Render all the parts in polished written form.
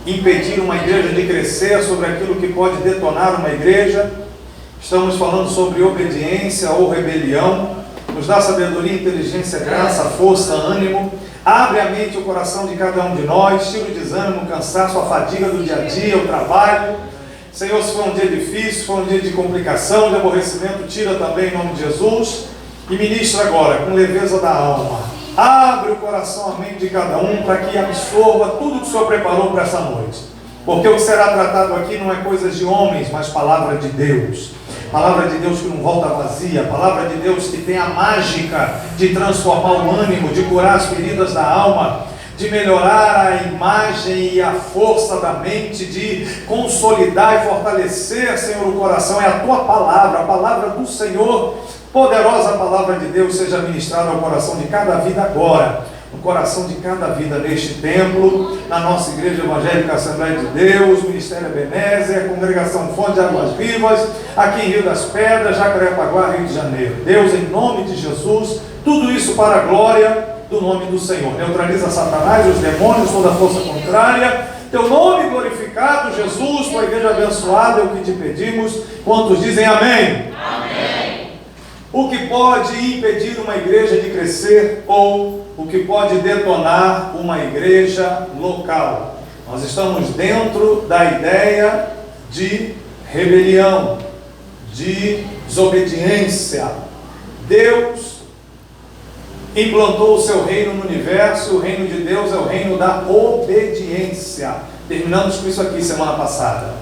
impedir uma igreja de crescer, sobre aquilo que pode detonar uma igreja. Estamos falando sobre obediência ou rebelião. Nos dá sabedoria, inteligência, graça, força, ânimo. Abre a mente e o coração de cada um de nós. Tira o desânimo, o cansaço, a fadiga do dia a dia, o trabalho. Senhor, se foi um dia difícil, foi um dia de complicação, de aborrecimento, tira também em nome de Jesus. E ministra agora com leveza da alma. Abre o coração, a mente de cada um para que absorva tudo que o Senhor preparou para essa noite. Porque o que será tratado aqui não é coisas de homens, mas palavra de Deus. Palavra de Deus que não volta vazia. Palavra de Deus que tem a mágica de transformar o ânimo, de curar as feridas da alma, de melhorar a imagem e a força da mente, de consolidar e fortalecer, Senhor, o coração. É a Tua palavra, a palavra do Senhor. Poderosa palavra de Deus seja ministrada ao coração de cada vida agora, no coração de cada vida neste templo, na nossa Igreja Evangélica Assembleia de Deus, Ministério Ebenezer, Congregação Fonte de Águas Vivas, aqui em Rio das Pedras, Jacarepaguá, Rio de Janeiro. Deus, em nome de Jesus, tudo isso para a glória do nome do Senhor. Neutraliza Satanás, os demônios, toda a força contrária. Teu nome glorificado, Jesus, tua igreja abençoada, é o que te pedimos. Quantos dizem amém? Amém. O que pode impedir uma igreja de crescer ou o que pode detonar uma igreja local? Nós estamos dentro da ideia de rebelião, de desobediência. Deus implantou o seu reino no universo, e o reino de Deus é o reino da obediência. Terminamos com isso aqui semana passada.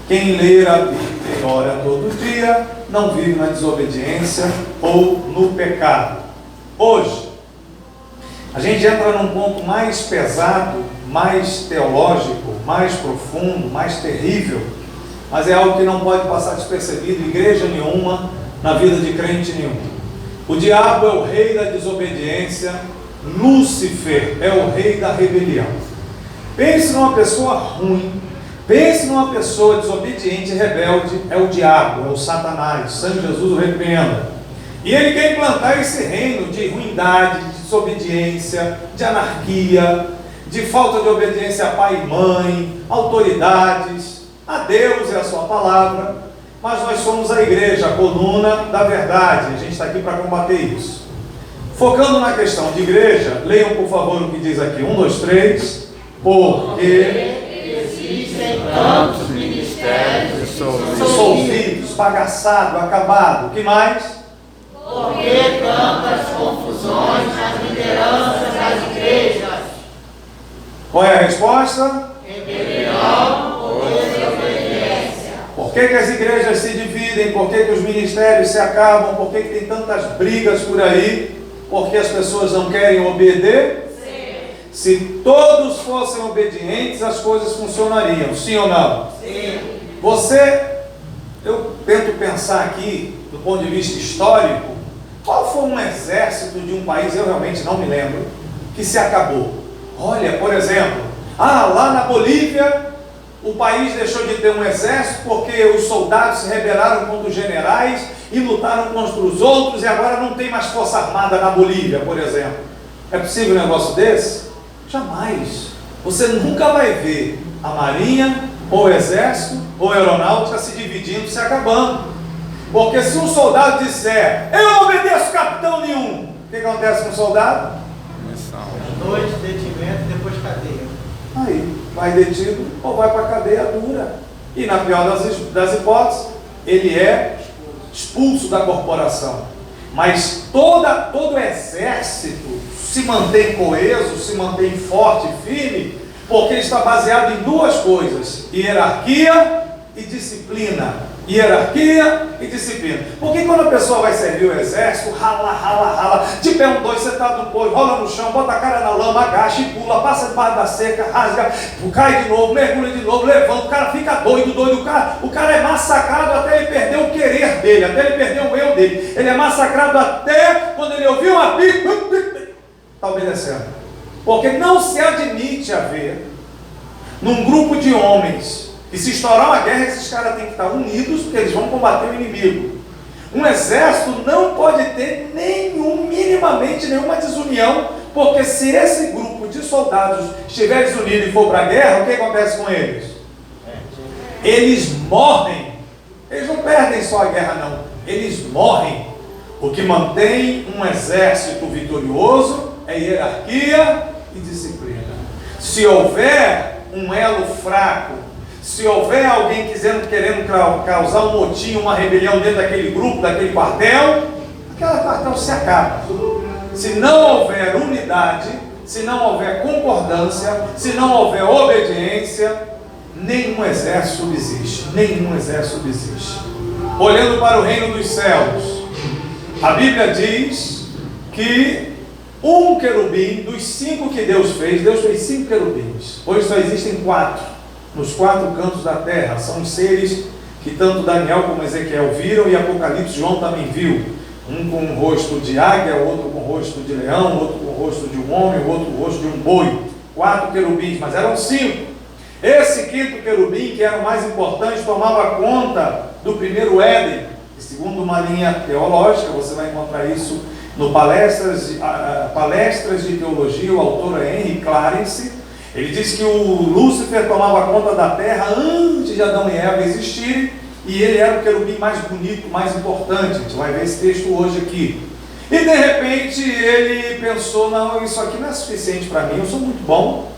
Quem ler a Bíblia e ora todo dia, não vive na desobediência ou no pecado. Hoje, a gente entra num ponto mais pesado, mais teológico, mais profundo, mais terrível, mas é algo que não pode passar despercebido em igreja nenhuma, na vida de crente nenhum. O diabo é o rei da desobediência, Lúcifer é o rei da rebelião. Pense numa pessoa ruim, pense numa pessoa desobediente e rebelde, é o diabo, é o Satanás. Sangue de Jesus o repreenda. E ele quer implantar esse reino de ruindade, de desobediência, de anarquia, de falta de obediência a pai e mãe, autoridades, a Deus e a sua palavra. Mas nós somos a igreja, a coluna da verdade. A gente está aqui para combater isso. Focando na questão de igreja, leiam por favor o que diz aqui. 1, 2, 3. Porque existem tantos ministérios dissolvidos, bagaçado, acabado. O que mais? Porque tantas confusões nas lideranças das igrejas. Qual é a resposta? Rebelião ou desobediência. Por que as igrejas se dividem? Por que os ministérios se acabam? Por que tem tantas brigas por aí? Porque as pessoas não querem obedecer? Se todos fossem obedientes, as coisas funcionariam, sim ou não? Sim. Eu tento pensar aqui, do ponto de vista histórico, qual foi um exército de um país, eu realmente não me lembro, que se acabou? Olha, por exemplo, lá na Bolívia, o país deixou de ter um exército porque os soldados se rebelaram contra os generais e lutaram contra os outros e agora não tem mais força armada na Bolívia, por exemplo. É possível um negócio desse? Jamais. Você nunca vai ver a marinha, ou o exército, ou a aeronáutica se dividindo, se acabando. Porque se um soldado disser, eu não obedeço capitão nenhum, o que acontece com o soldado? 2, detimento e depois cadeia. Aí, vai detido ou vai para a cadeia dura. E na pior das hipóteses, ele é expulso da corporação. Mas todo exército se mantém coeso, se mantém forte e firme, porque está baseado em duas coisas: hierarquia e disciplina. Hierarquia e disciplina. Porque quando a pessoa vai servir o exército, rala, de pé 1, 2, sentado no poio, rola no chão, bota a cara na lama, agacha e pula, passa debaixo da seca, rasga, cai de novo, mergulha de novo, levanta, o cara fica doido, o cara é massacrado até ele perder o querer dele, até ele perder o eu dele. Ele é massacrado até quando ele ouviu uma pica, está obedecendo. Porque não se admite haver, num grupo de homens, e se estourar uma guerra, esses caras têm que estar unidos, porque eles vão combater o inimigo. Um exército não pode ter minimamente nenhuma desunião, porque se esse grupo de soldados estiver desunido e for para a guerra, o que acontece com eles? Eles morrem. Eles não perdem só a guerra, não. Eles morrem. O que mantém um exército vitorioso é hierarquia e disciplina. Se houver um elo fraco, se houver alguém querendo causar um motim, uma rebelião dentro daquele grupo, daquele quartel, aquele quartel se acaba. Se não houver unidade, se não houver concordância, se não houver obediência, nenhum exército subsiste. Nenhum exército subsiste. Olhando para o reino dos céus, a Bíblia diz que um querubim, dos 5 que Deus fez 5 querubins. Hoje só existem 4, nos 4 cantos da terra. São os seres que tanto Daniel como Ezequiel viram, e Apocalipse João também viu. Um com o rosto de águia, outro com o rosto de leão, outro com o rosto de um homem, outro com o rosto de um boi. 4 querubins, mas eram 5. Esse 5º querubim, que era o mais importante, tomava conta do primeiro Éden. E segundo uma linha teológica, você vai encontrar isso no Palestras de Teologia, o autor é Henry Clarence. Ele diz que o Lúcifer tomava conta da terra antes de Adão e Eva existirem, e ele era o querubim mais bonito, mais importante. A gente vai ver esse texto hoje aqui. E de repente ele pensou: não, isso aqui não é suficiente para mim, eu sou muito bom,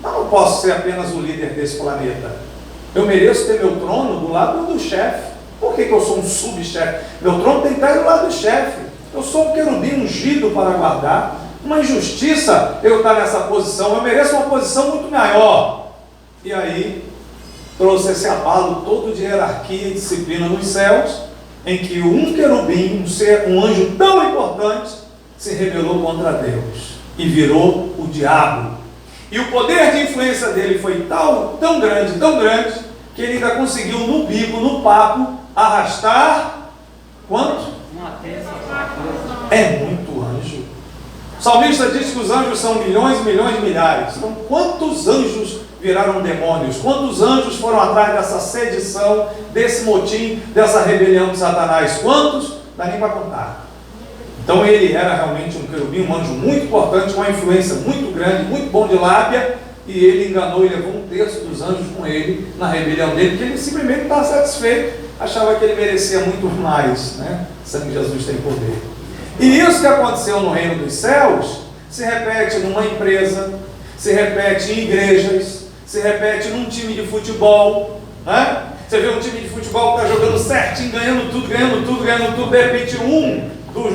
eu não posso ser apenas o líder desse planeta. Eu mereço ter meu trono do lado do chefe. Por que eu sou um subchefe? Meu trono tem que estar do lado do chefe. Eu sou um querubim ungido para guardar. Uma injustiça eu estar nessa posição. Eu mereço uma posição muito maior. E aí trouxe esse abalo todo de hierarquia e disciplina nos céus, em que um querubim, um anjo tão importante, se rebelou contra Deus e virou o diabo. E o poder de influência dele foi tão grande, que ele ainda conseguiu no bico, no papo, arrastar quanto? É muito anjo. O salmista diz que os anjos são milhões e milhões de milhares. Então, quantos anjos viraram demônios? Quantos anjos foram atrás dessa sedição, desse motim, dessa rebelião de Satanás? Quantos? Dá nem para contar. Então ele era realmente um querubim, um anjo muito importante, com uma influência muito grande, muito bom de lábia, e ele enganou e levou 1/3 dos anjos com ele na rebelião dele, porque ele simplesmente não estava satisfeito, achava que ele merecia muito mais, né? Sangue de Jesus tem poder. E isso que aconteceu no reino dos céus se repete numa empresa, se repete em igrejas, se repete num time de futebol, né? Você vê um time de futebol que está jogando certinho, ganhando tudo, de repente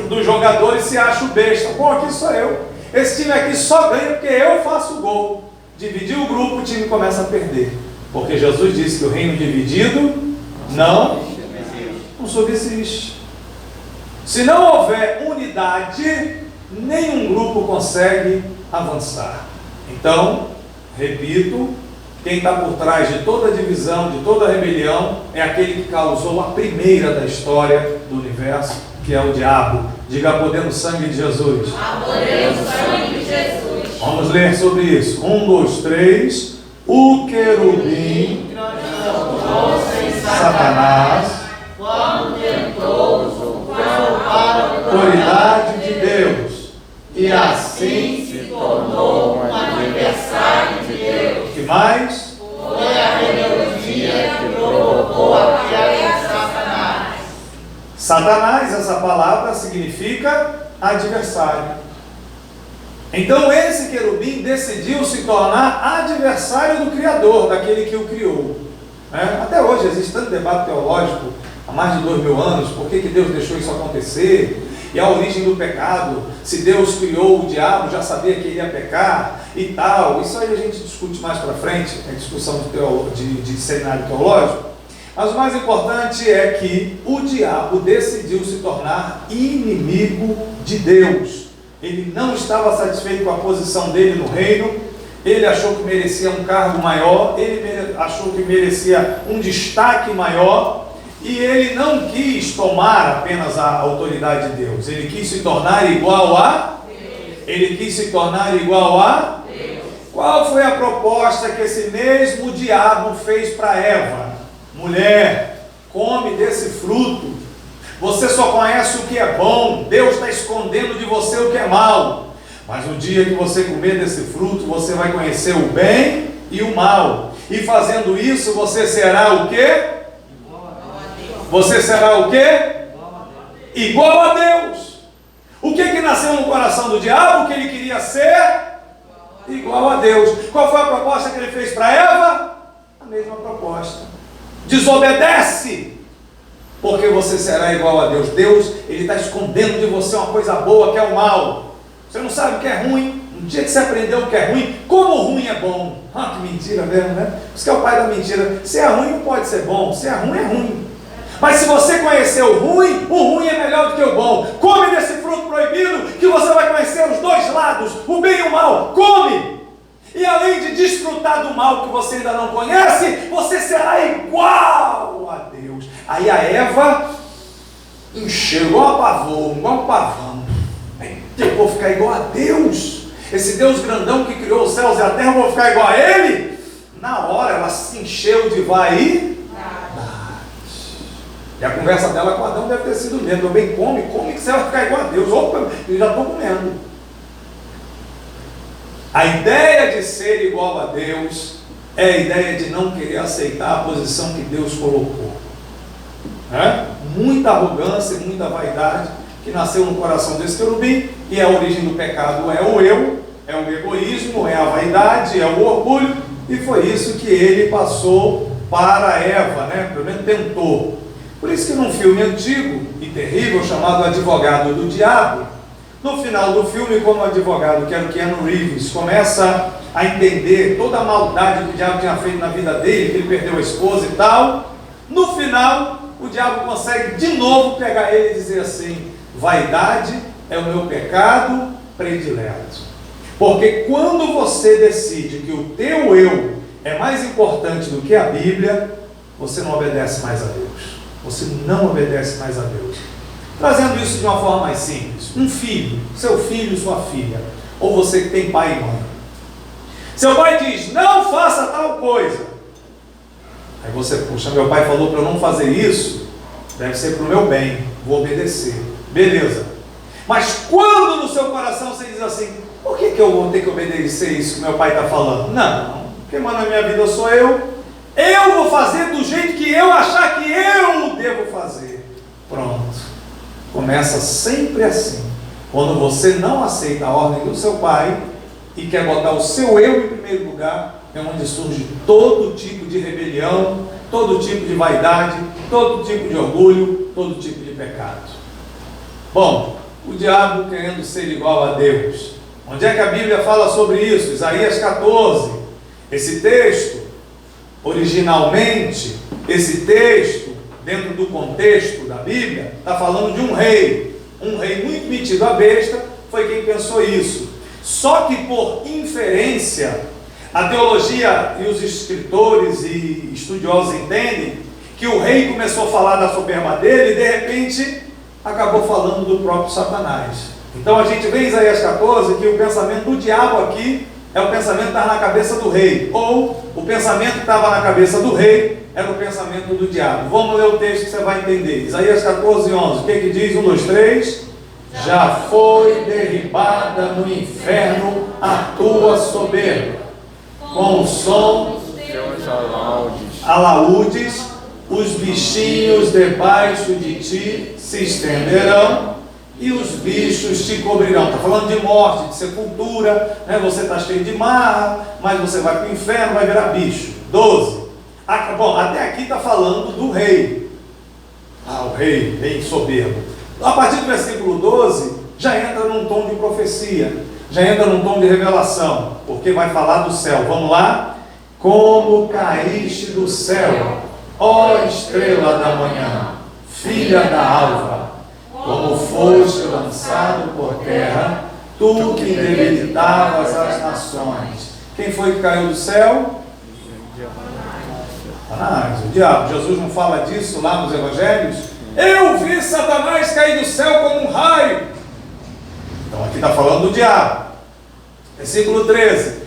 dos jogadores se acha o besta. Bom, aqui sou eu. Esse time aqui só ganha porque eu faço o gol. Dividir o grupo, o time começa a perder. Porque Jesus disse que o reino dividido não subsiste. Se não houver unidade, nenhum grupo consegue avançar. Então, repito, quem está por trás de toda divisão, de toda rebelião, é aquele que causou a primeira da história do universo, que é o diabo. Diga: a poder no sangue de Jesus. A poder no sangue de Jesus. Vamos ler sobre isso. 1, 2, 3. O querubim, Satanás, quando tentou usurpar a autoridade de Deus, e assim se tornou um adversário de Deus. que mais? Foi a rebeldia que provocou a queda de Satanás. Satanás, essa palavra significa adversário. Então esse querubim decidiu se tornar adversário do Criador, daquele que o criou. Até hoje existe tanto debate teológico, há mais de 2000 anos, por que Deus deixou isso acontecer, e a origem do pecado, se Deus criou o diabo, já sabia que ele ia pecar e tal. Isso aí a gente discute mais para frente, é discussão de seminário teológico. Mas o mais importante é que o diabo decidiu se tornar inimigo de Deus. Ele não estava satisfeito com a posição dele no reino, ele achou que merecia um cargo maior, ele achou que merecia um destaque maior, e ele não quis tomar apenas a autoridade de Deus, ele quis se tornar igual a Deus. Ele quis se tornar igual a Deus. Qual foi a proposta que esse mesmo diabo fez para Eva? Mulher, come desse fruto. Você só conhece o que é bom, Deus está escondendo de você o que é mal. Mas no dia que você comer desse fruto, você vai conhecer o bem e o mal. E fazendo isso, você será o quê? Você será o quê? Igual a Deus. O que nasceu no coração do diabo? Que ele queria ser igual a Deus. Qual foi a proposta que ele fez para Eva? A mesma proposta. Desobedece, porque você será igual a Deus. Deus, ele está escondendo de você uma coisa boa, que é o mal. Você não sabe o que é ruim. Um dia que você aprendeu o que é ruim, como o ruim é bom. Ah, que mentira mesmo, né? Isso que é o pai da mentira. Se é ruim, não pode ser bom. Se é ruim, é ruim. Mas se você conhecer o ruim é melhor do que o bom. Come desse fruto proibido, que você vai conhecer os dois lados, o bem e o mal. Come! E além de desfrutar do mal que você ainda não conhece, você será igual a Deus. Aí a Eva encheu igual a pavor, igual um pavão. Eu vou ficar igual a Deus. Esse Deus grandão que criou os céus e a terra, eu vou ficar igual a Ele? Na hora ela se encheu de vaidade. E a conversa dela com Adão deve ter sido mesmo. Eu bem, come que você vai ficar igual a Deus. Opa, eu já estou comendo. A ideia de ser igual a Deus é a ideia de não querer aceitar a posição que Deus colocou. Muita arrogância e muita vaidade que nasceu no coração desse querubim, e a origem do pecado é o eu, é o egoísmo, é a vaidade, é o orgulho, e foi isso que ele passou para Eva, pelo menos tentou. Por isso que num filme antigo e terrível chamado Advogado do Diabo, no final do filme, como o advogado, que era o Keanu Reeves, começa a entender toda a maldade que o diabo tinha feito na vida dele, que ele perdeu a esposa e tal, no final o diabo consegue de novo pegar ele e dizer assim: vaidade é o meu pecado predileto. Porque quando você decide que o teu eu é mais importante do que a Bíblia, você não obedece mais a Deus. Você não obedece mais a Deus. Trazendo isso de uma forma mais simples. Um filho, seu filho, sua filha, ou você que tem pai e mãe. Seu pai diz: não faça tal coisa. Aí você, puxa, meu pai falou para eu não fazer isso, deve ser para o meu bem, vou obedecer. Beleza. Mas quando no seu coração você diz assim: por que eu vou ter que obedecer isso que meu pai está falando? Não, quem manda na minha vida sou eu. Eu vou fazer do jeito que eu achar que eu devo fazer. Pronto. Começa sempre assim. Quando você não aceita a ordem do seu pai e quer botar o seu eu em primeiro lugar, é onde surge todo tipo de rebelião, todo tipo de vaidade, todo tipo de orgulho, todo tipo de pecado. Bom, o diabo querendo ser igual a Deus. Onde é que a Bíblia fala sobre isso? Isaías 14. Esse texto, originalmente, esse texto, dentro do contexto da Bíblia, está falando de um rei muito metido à besta, foi quem pensou isso. Só que por inferência, a teologia e os escritores e estudiosos entendem que o rei começou a falar da soberba dele e de repente acabou falando do próprio Satanás. Então a gente vê em Isaías 14 que o pensamento do diabo aqui é o pensamento que estava na cabeça do rei, ou o pensamento que estava na cabeça do rei era o pensamento do diabo. Vamos ler o texto que você vai entender. Isaías 14, 11. O que diz? 1, 2, 3. Já foi derribada no inferno a tua soberba, com o som dos teus alaúdes, os bichinhos debaixo de ti se estenderão e os bichos te cobrirão. Está falando de morte, de sepultura, Você está cheio de marra, mas você vai para o inferno, vai virar bicho. 12. Bom, até aqui está falando do rei. O rei soberbo. A partir do versículo 12, já entra num tom de profecia, já entra num tom de revelação, porque vai falar do céu. Vamos lá? Como caíste do céu, ó estrela da manhã, filha da alva, como foste lançado por terra, tu que debilitavas as nações. Quem foi que caiu do céu? Satanás, o diabo. Jesus não fala disso lá nos evangelhos? Eu vi Satanás cair do céu como um raio. Então aqui está falando do diabo. Versículo 13.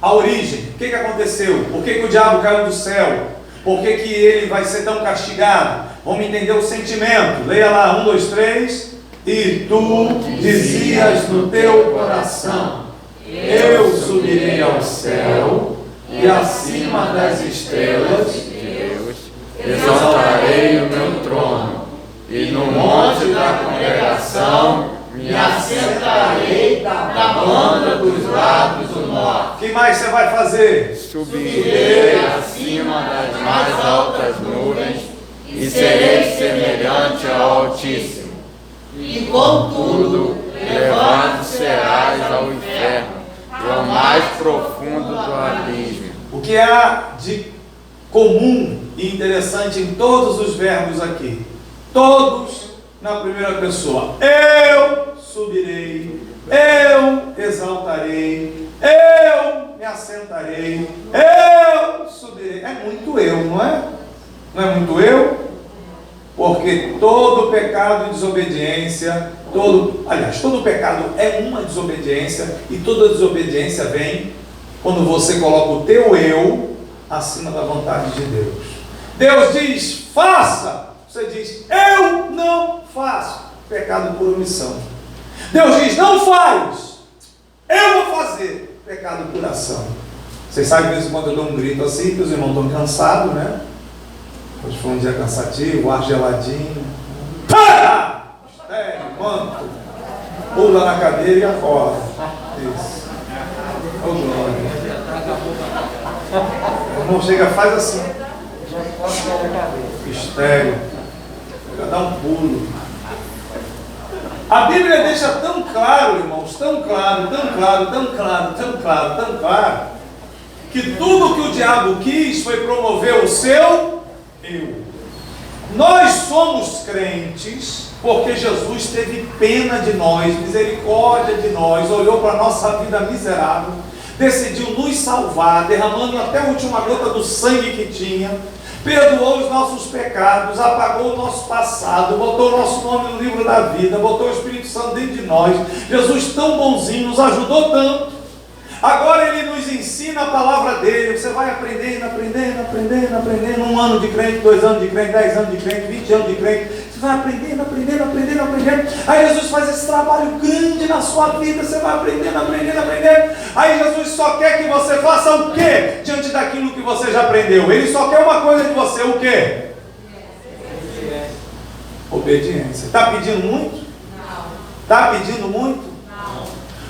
A origem. O que aconteceu? Por que o diabo caiu do céu? Por que ele vai ser tão castigado? Vamos entender o sentimento. Leia lá, 1, 2, 3. E tu dizias no teu coração: eu subirei ao céu, e acima das estrelas Deus, exaltarei o meu trono, e no monte da congregação me assentarei da banda dos lados do norte. O que mais você vai fazer? Subirei acima das mais altas nuvens e serei semelhante ao Altíssimo. E contudo, levado serás ao inferno, e ao mais profundo do abismo. O que há de comum e interessante em todos os verbos aqui? Todos na primeira pessoa. Eu subirei, eu exaltarei, eu me assentarei, eu subirei. É muito eu, não é? Não é muito eu? Porque todo pecado e desobediência, todo pecado é uma desobediência, e toda desobediência vem quando você coloca o teu eu acima da vontade de Deus. Deus diz, faça. Você diz, eu não faço. Pecado por omissão. Deus diz, não faz. Eu vou fazer. Pecado por ação. Vocês sabem que de vez em quando eu dou um grito assim, que os irmãos estão cansados, né? Hoje foi um dia cansativo, o ar geladinho. Pá! Manto. Pula na cadeira e acorda. Isso. Ô glória. O irmão chega, faz assim. Mistério. Dá um pulo. A Bíblia deixa tão claro, irmãos, tão claro, que tudo que o diabo quis foi promover o seu eu. Nós somos crentes porque Jesus teve pena de nós, misericórdia de nós, olhou para a nossa vida miserável, decidiu nos salvar, derramando até a última gota do sangue que tinha, perdoou os nossos pecados, apagou o nosso passado, botou o nosso nome no livro da vida, botou o Espírito Santo dentro de nós. Jesus tão bonzinho, nos ajudou tanto. Agora Ele nos ensina a palavra dEle. Você vai aprendendo, um ano de crente, 2 anos de crente, 10 anos de crente, 20 anos de crente. Você vai aprendendo. Aí Jesus faz esse trabalho grande na sua vida. Você vai aprendendo. Aí Jesus só quer que você faça o quê? Diante daquilo que você já aprendeu. Ele só quer uma coisa de você, o quê? Obediência. Está pedindo muito? Não. Está pedindo muito?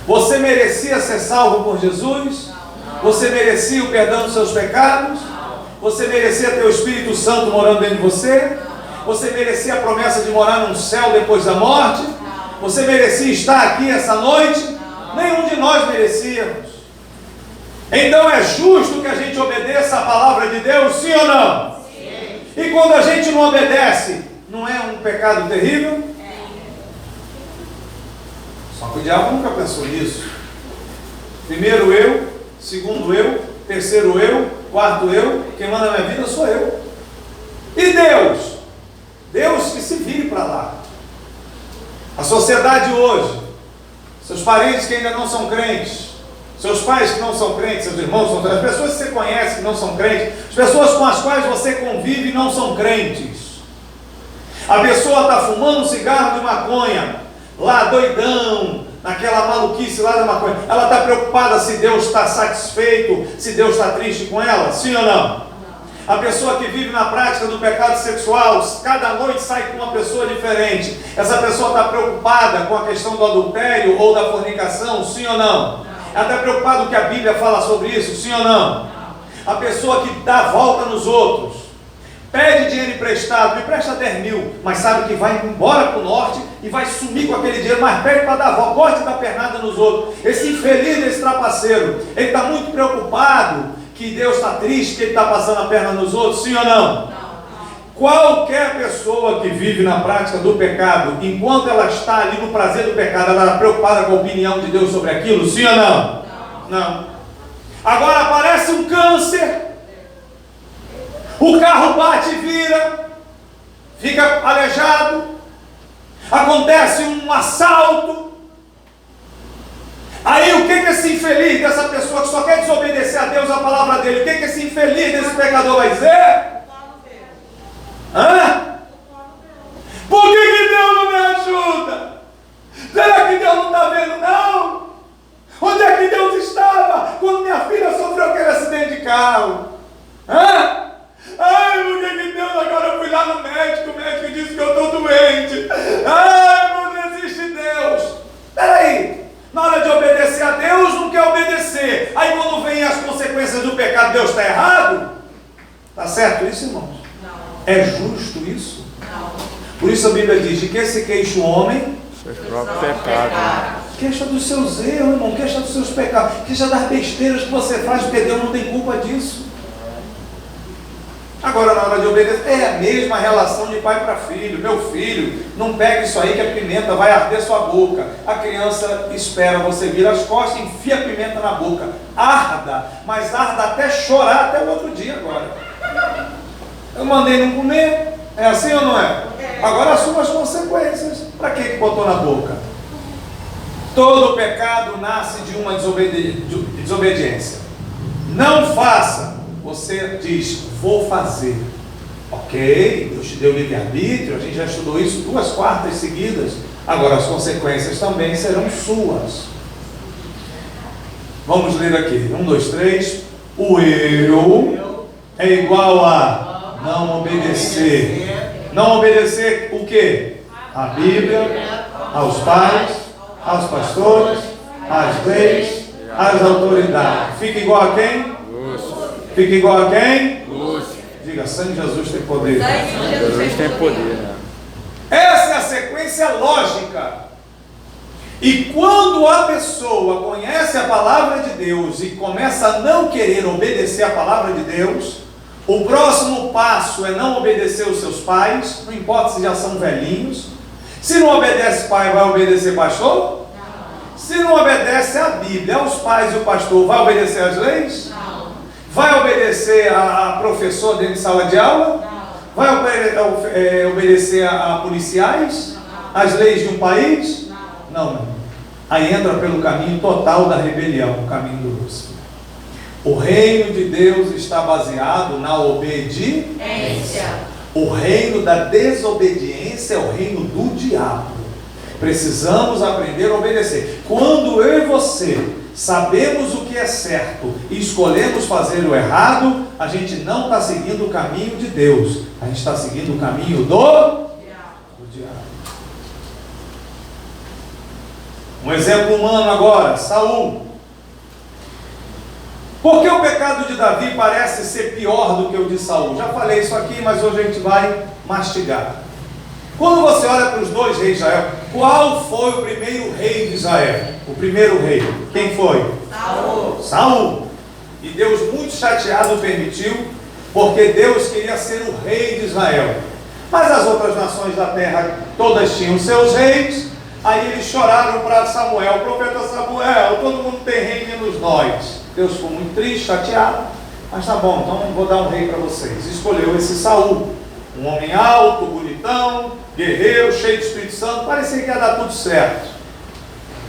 Você merecia ser salvo por Jesus? Não. Você merecia o perdão dos seus pecados? Não. Você merecia ter o Espírito Santo morando dentro de você? Não. Você merecia a promessa de morar num céu depois da morte? Não. Você merecia estar aqui essa noite? Não. Nenhum de nós merecíamos. Então é justo que a gente obedeça a palavra de Deus, sim ou não? Sim. E quando a gente não obedece, não é um pecado terrível? Só que o diabo nunca pensou nisso. Primeiro eu, segundo eu, terceiro eu, quarto eu, quem manda na minha vida sou eu. E Deus? Deus que se vire para lá. A sociedade hoje, seus parentes que ainda não são crentes, seus pais que não são crentes, seus irmãos não são crentes, as pessoas que você conhece que não são crentes, as pessoas com as quais você convive não são crentes. A pessoa está fumando um cigarro de maconha, lá doidão, naquela maluquice lá da maconha, ela está preocupada se Deus está satisfeito, se Deus está triste com ela, sim ou não? A pessoa que vive na prática do pecado sexual, cada noite sai com uma pessoa diferente, essa pessoa está preocupada com a questão do adultério ou da fornicação, sim ou não? Ela está preocupada com o que a Bíblia fala sobre isso, sim ou não? A pessoa que dá volta nos outros, pede dinheiro emprestado, me presta 10 mil, mas sabe que vai embora para o norte e vai sumir com aquele dinheiro, mas pede para dar volta, gosta de dar pernada nos outros. Esse infeliz desse trapaceiro, ele está muito preocupado que Deus está triste, que ele está passando a perna nos outros, sim ou não? Qualquer pessoa que vive na prática do pecado, enquanto ela está ali no prazer do pecado, ela está preocupada com a opinião de Deus sobre aquilo, sim ou não? Não. Agora aparece um câncer, o carro bate e vira, fica aleijado, acontece um assalto. Aí o que esse infeliz dessa pessoa que só quer desobedecer a Deus, a palavra dele, o que esse infeliz desse pecador vai dizer? Hã? Por que Deus não me ajuda? Está certo isso, irmãos? Não. É justo isso? Não. Por isso a Bíblia diz: de que se queixa o homem? Seus próprios pecados. Queixa dos seus erros, irmão, queixa dos seus pecados, queixa das besteiras que você faz, porque Deus não tem culpa disso. Agora, na hora de obedecer, é a mesma relação de pai para filho. Meu filho, não pegue isso aí que a pimenta vai arder sua boca. A criança espera você vir as costas e enfia a pimenta na boca. Arda, mas arda até chorar até o outro dia agora. Eu mandei não comer, é assim ou não é? Agora assuma as consequências. Para que botou na boca? Todo pecado nasce de uma desobediência. Não faça. Você diz: vou fazer. Ok, Deus te deu livre-arbítrio, a gente já estudou isso 2 quartas seguidas. Agora as consequências também serão suas. Vamos ler aqui, 1, 2, 3. O eu é igual a não obedecer. Não obedecer o quê? A Bíblia, aos pais, aos pastores, às leis, às autoridades. Fica igual a quem? Fica igual a quem? Lúcio. Diga: sangue de Jesus tem poder. Jesus tem poder, né? Essa é a sequência lógica. E quando a pessoa conhece a palavra de Deus e começa a não querer obedecer a palavra de Deus, o próximo passo é não obedecer os seus pais, não importa se já são velhinhos. Se não obedece pai, vai obedecer pastor? Não. Se não obedece a Bíblia, aos pais e o pastor, vai obedecer às leis? Não. Vai obedecer a professor dentro de sala de aula? Não. Vai obedecer a policiais? Não. As leis de um país? Não. Não. Aí entra pelo caminho total da rebelião, o caminho do Lúcifer. O reino de Deus está baseado na obediência. O reino da desobediência é o reino do diabo. Precisamos aprender a obedecer. Quando eu e você sabemos o que é certo e escolhemos fazer o errado, a gente não está seguindo o caminho de Deus, a gente está seguindo o caminho do diabo. Um exemplo humano agora: Saul. Por que o pecado de Davi parece ser pior do que o de Saul? Já falei isso aqui, mas hoje a gente vai mastigar. Quando você olha para os 2 reis de Israel, qual foi o primeiro rei de Israel? O primeiro rei, quem foi? Saul. E Deus, muito chateado, permitiu, porque Deus queria ser o rei de Israel. Mas as outras nações da terra, todas tinham seus reis. Aí eles choraram para Samuel: o profeta Samuel, todo mundo tem rei menos nós. Deus ficou muito triste, chateado. Mas tá bom, então vou dar um rei para vocês. Escolheu esse Saul, um homem alto, bonitão, guerreiro, cheio de Espírito Santo. Parecia que ia dar tudo certo.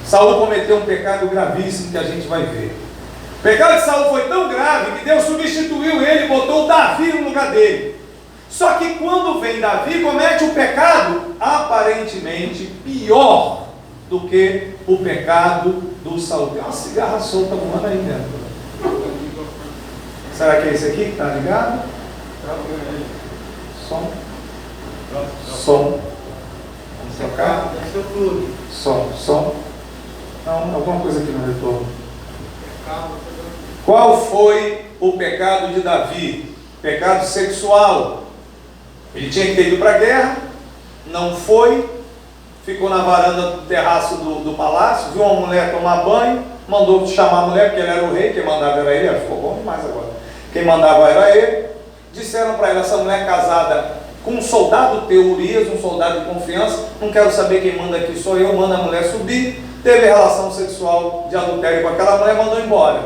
Saul cometeu um pecado gravíssimo que a gente vai ver. O pecado de Saul foi tão grave que Deus substituiu ele e botou Davi no lugar dele. Só que quando vem Davi, comete um pecado aparentemente pior do que o pecado do Saul. Tem uma cigarra solta voando aí dentro. Será que é esse aqui que está ligado? Som. Vamos trocar? Som. Não, alguma coisa aqui no retorno. Qual foi o pecado de Davi? Pecado sexual. Ele tinha que ter ido para a guerra, não foi, ficou na varanda do terraço do palácio, viu uma mulher tomar banho, mandou chamar a mulher, porque ele era o rei, quem mandava era ele. Ficou bom demais agora. Quem mandava era ele. Disseram para ele: essa mulher casada com um soldado teu, Urias, um soldado de confiança, não quero saber quem manda aqui, sou eu. Manda a mulher subir. Teve relação sexual de adultério com aquela mulher, mandou embora.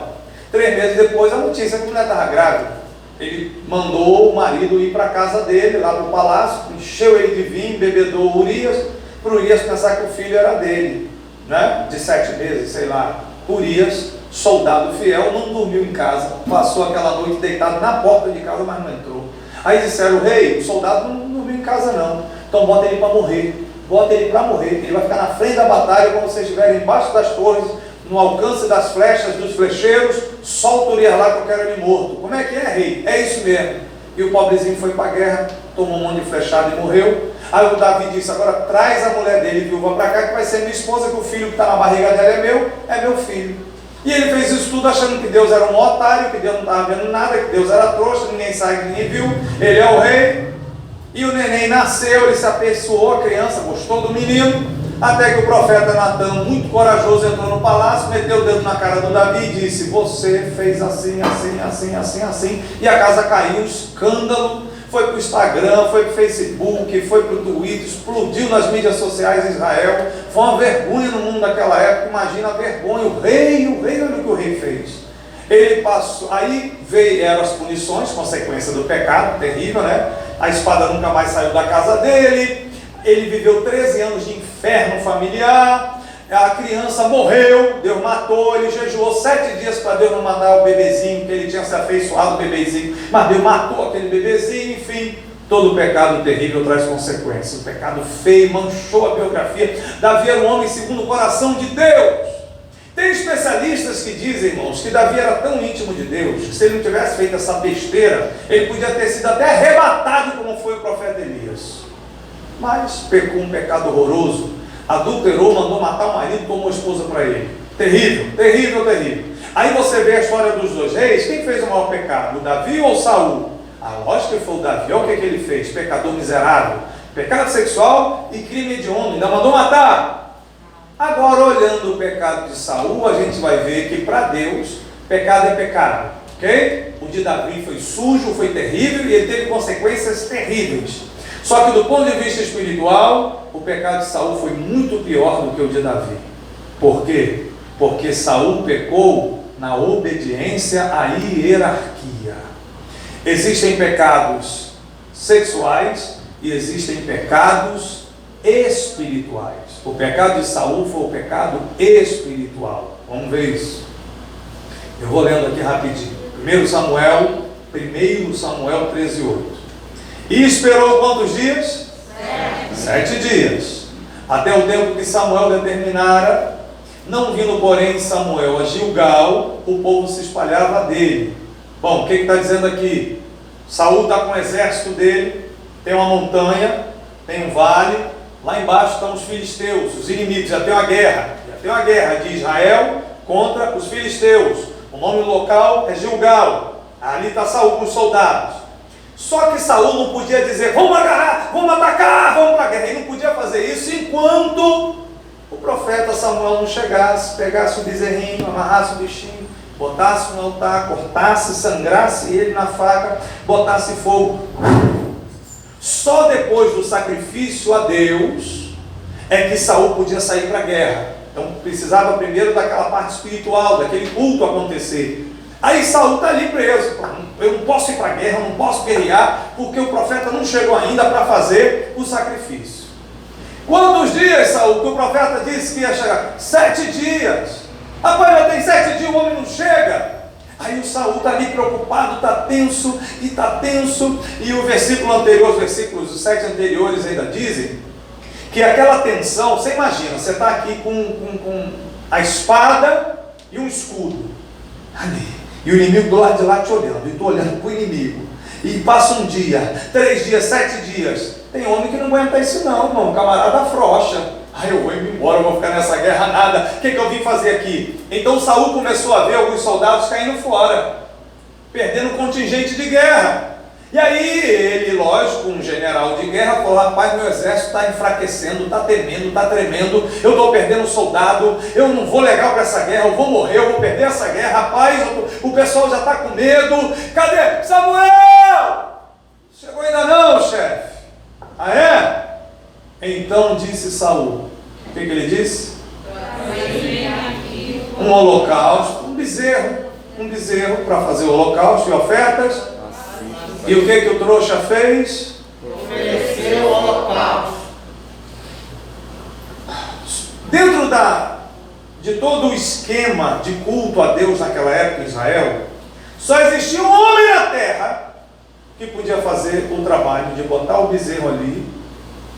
3 meses depois, a notícia que a mulher estava grávida. Ele mandou o marido ir para a casa dele, lá para o palácio, encheu ele de vinho, embebedou Urias, para o Urias pensar que o filho era dele, né? De 7 meses, sei lá. Urias, soldado fiel, não dormiu em casa, passou aquela noite deitado na porta de casa, mas não entrou. Aí disseram: rei, o soldado não dormiu em casa não, então bota ele para morrer, ele vai ficar na frente da batalha. Quando vocês estiverem embaixo das torres, no alcance das flechas, dos flecheiros, solta o Urias lá que eu quero ele morto. Como é que é, rei? É isso mesmo. E o pobrezinho foi para a guerra, tomou um monte de flechada e morreu. Aí o Davi disse: agora traz a mulher dele viúva para cá, que vai ser minha esposa, que o filho que está na barriga dela é meu filho. E ele fez isso tudo achando que Deus era um otário, que Deus não estava vendo nada, que Deus era trouxa, ninguém sabe, ninguém viu. Ele é o rei. E o neném nasceu, ele se apessoou, a criança gostou do menino, até que o profeta Natan, muito corajoso, entrou no palácio, meteu o dedo na cara do Davi e disse: você fez assim, assim, assim, assim, assim. E a casa caiu, um escândalo. Foi para o Instagram, foi para o Facebook, foi para o Twitter, explodiu nas mídias sociais em Israel. Foi uma vergonha no mundo daquela época. Imagina a vergonha, o rei, olha o que o rei fez. Ele passou, aí eram as punições, consequência do pecado, terrível, né? A espada nunca mais saiu da casa dele. Ele viveu 13 anos de inferno familiar. A criança morreu, Deus matou, ele jejuou 7 dias para Deus não mandar o bebezinho, que ele tinha se afeiçoado o bebezinho, mas Deus matou aquele bebezinho. Enfim, todo pecado terrível traz consequências. O pecado feio manchou a biografia. Davi era um homem segundo o coração de Deus. Tem especialistas que dizem, irmãos, que Davi era tão íntimo de Deus, que se ele não tivesse feito essa besteira, ele podia ter sido até arrebatado como foi o profeta Elias. Mas pecou um pecado horroroso, adulterou, mandou matar o marido, tomou a esposa para ele. Terrível, terrível, terrível. Aí você vê a história dos dois reis. Quem fez o maior pecado, o Davi ou Saul? A lógica foi o Davi. Olha o que ele fez, pecador miserável, pecado sexual e crime hediondo, ainda mandou matar. Agora, olhando o pecado de Saul, a gente vai ver que para Deus, pecado é pecado, ok? O de Davi foi sujo, foi terrível e ele teve consequências terríveis. Só que do ponto de vista espiritual, o pecado de Saul foi muito pior do que o de Davi. Por quê? Porque Saul pecou na obediência à hierarquia. Existem pecados sexuais e existem pecados espirituais. O pecado de Saul foi o pecado espiritual. Vamos ver isso. Eu vou lendo aqui rapidinho. 1 Samuel 13:8. E esperou quantos dias? 7 dias. Até o tempo que Samuel determinara. Não vindo, porém, Samuel a Gilgal, o povo se espalhava dele. Bom, o que está dizendo aqui? Saul está com o exército dele, tem uma montanha, tem um vale, lá embaixo estão os filisteus, os inimigos. Já tem uma guerra de Israel contra os filisteus. O nome local é Gilgal. Ali está Saul com os soldados. Só que Saul não podia dizer: vamos agarrar, vamos atacar, vamos para a guerra. Ele não podia fazer isso enquanto o profeta Samuel não chegasse, pegasse o bezerrinho, amarrasse o bichinho, botasse no altar, cortasse, sangrasse ele na faca, botasse fogo. Só depois do sacrifício a Deus é que Saul podia sair para a guerra. Então precisava primeiro daquela parte espiritual, daquele culto acontecer. Aí Saul está ali preso. Eu não posso ir para a guerra, eu não posso guerrear, porque o profeta não chegou ainda para fazer o sacrifício. Quantos dias, Saul, que o profeta disse que ia chegar? 7 dias. Rapaz, já tem 7 dias, o homem não chega. Aí o Saul está ali preocupado, está tenso, e o versículo anterior, os versículos 7 anteriores ainda dizem que aquela tensão, você imagina, você está aqui com a espada e um escudo ali, e o inimigo do lado de lá te olhando, e tu olhando para o inimigo, e passa um dia, 3 dias, 7 dias. Tem homem que não aguenta isso não, irmão. O camarada afrouxa. Eu vou embora, eu vou ficar nessa guerra nada. O que eu vim fazer aqui? Então Saul começou a ver alguns soldados caindo fora, perdendo o contingente de guerra. E aí ele, lógico, um general de guerra, falou: rapaz, meu exército está enfraquecendo, está temendo, está tremendo, eu estou perdendo soldado, eu não vou legal para essa guerra, eu vou morrer, eu vou perder essa guerra, rapaz, o pessoal já está com medo. Cadê? Samuel! Chegou ainda não, chefe? Ah, é? Então disse Saul. O que ele disse? Um holocausto, um bezerro para fazer o holocausto e ofertas. E o que o trouxa fez? Ofereceu o holocausto. Dentro de todo o esquema de culto a Deus naquela época em Israel, só existia um homem na terra que podia fazer o trabalho de botar o bezerro ali,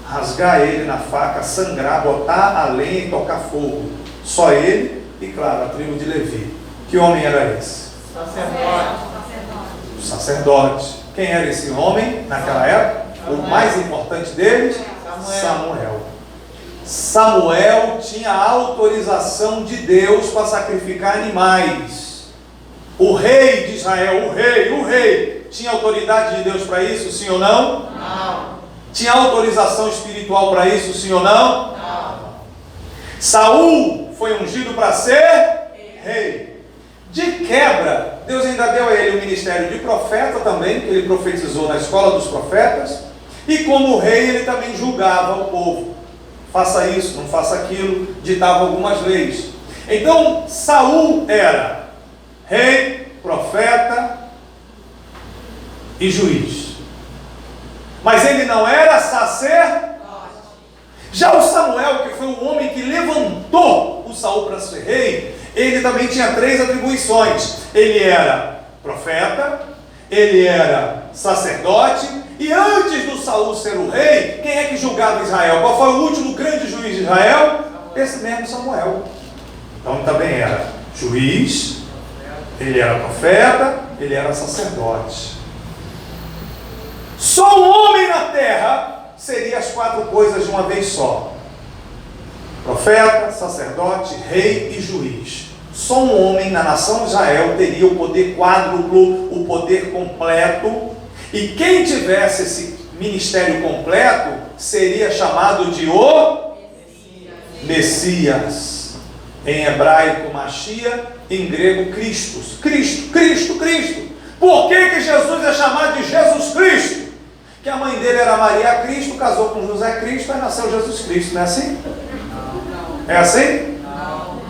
rasgar ele na faca, sangrar, botar a lenha e tocar fogo. Só ele e, claro, a tribo de Levi. Que homem era esse? O sacerdote. Quem era esse homem naquela época? O mais importante deles? Samuel. Samuel tinha autorização de Deus para sacrificar animais. O rei de Israel, o rei, tinha autoridade de Deus para isso, sim ou não? Não. Tinha autorização espiritual para isso, sim ou não? Não. Saul foi ungido para ser rei. De quebra, Deus ainda deu a ele o ministério de profeta também, que ele profetizou na escola dos profetas, e como rei ele também julgava o povo. Faça isso, não faça aquilo, ditava algumas leis. Então Saul era rei, profeta e juiz. Mas ele não era sacerdote. Já o Samuel, que foi o homem que levantou o Saul para ser rei, ele também tinha 3 atribuições. Ele era profeta, ele era sacerdote, e antes do Saul ser o rei, quem é que julgava Israel? Qual foi o último grande juiz de Israel? Esse mesmo Samuel. Então ele também era juiz, ele era profeta, ele era sacerdote. Só um homem na terra seria as 4 coisas de uma vez só: profeta, sacerdote, rei e juiz. Só um homem na nação de Israel teria o poder quádruplo, o poder completo, e quem tivesse esse ministério completo seria chamado de o Messias. Em hebraico, Machia, em grego, Christus. Cristo. Por que Jesus é chamado de Jesus Cristo? Que a mãe dele era Maria Cristo, casou com José Cristo, aí nasceu Jesus Cristo, não é assim? Não. É assim?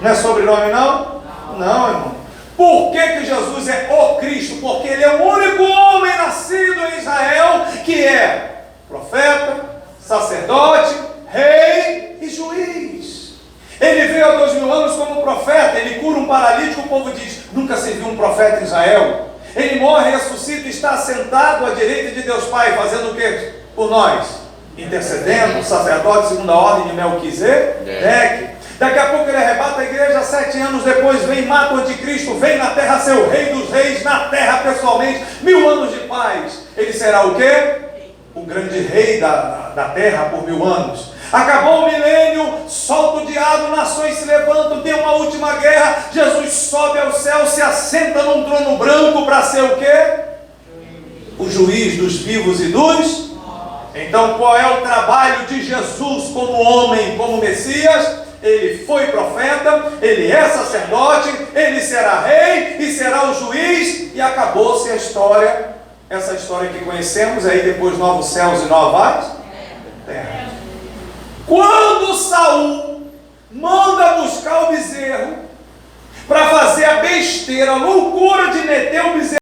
Não é sobrenome não? Não, irmão. Por que Jesus é o Cristo? Porque ele é o único homem nascido em Israel que é profeta, sacerdote, rei e juiz. Ele veio há 2000 anos como profeta, ele cura um paralítico, o povo diz: nunca se viu um profeta em Israel. Ele morre, ressuscita e está sentado à direita de Deus Pai, fazendo o que por nós? Intercedendo, sacerdote segundo a ordem de Melquisedeque. Daqui a pouco ele arrebata a igreja, 7 anos depois vem, mata o anticristo, vem na terra ser o rei dos reis, na terra pessoalmente, 1000 anos de paz. Ele será o quê? O grande rei da terra por 1000 anos. Acabou o milênio, solta o diabo, nações se levantam, tem uma última guerra, Jesus sobe ao céu, se assenta num trono branco para ser o quê? O juiz dos vivos e dos... Então qual é o trabalho de Jesus como homem, como Messias? Ele foi profeta, ele é sacerdote, ele será rei e será o juiz, e acabou-se a história, essa história que conhecemos, aí depois novos céus e novas terras. Quando Saul manda buscar o bezerro para fazer a besteira, a loucura de meter o bezerro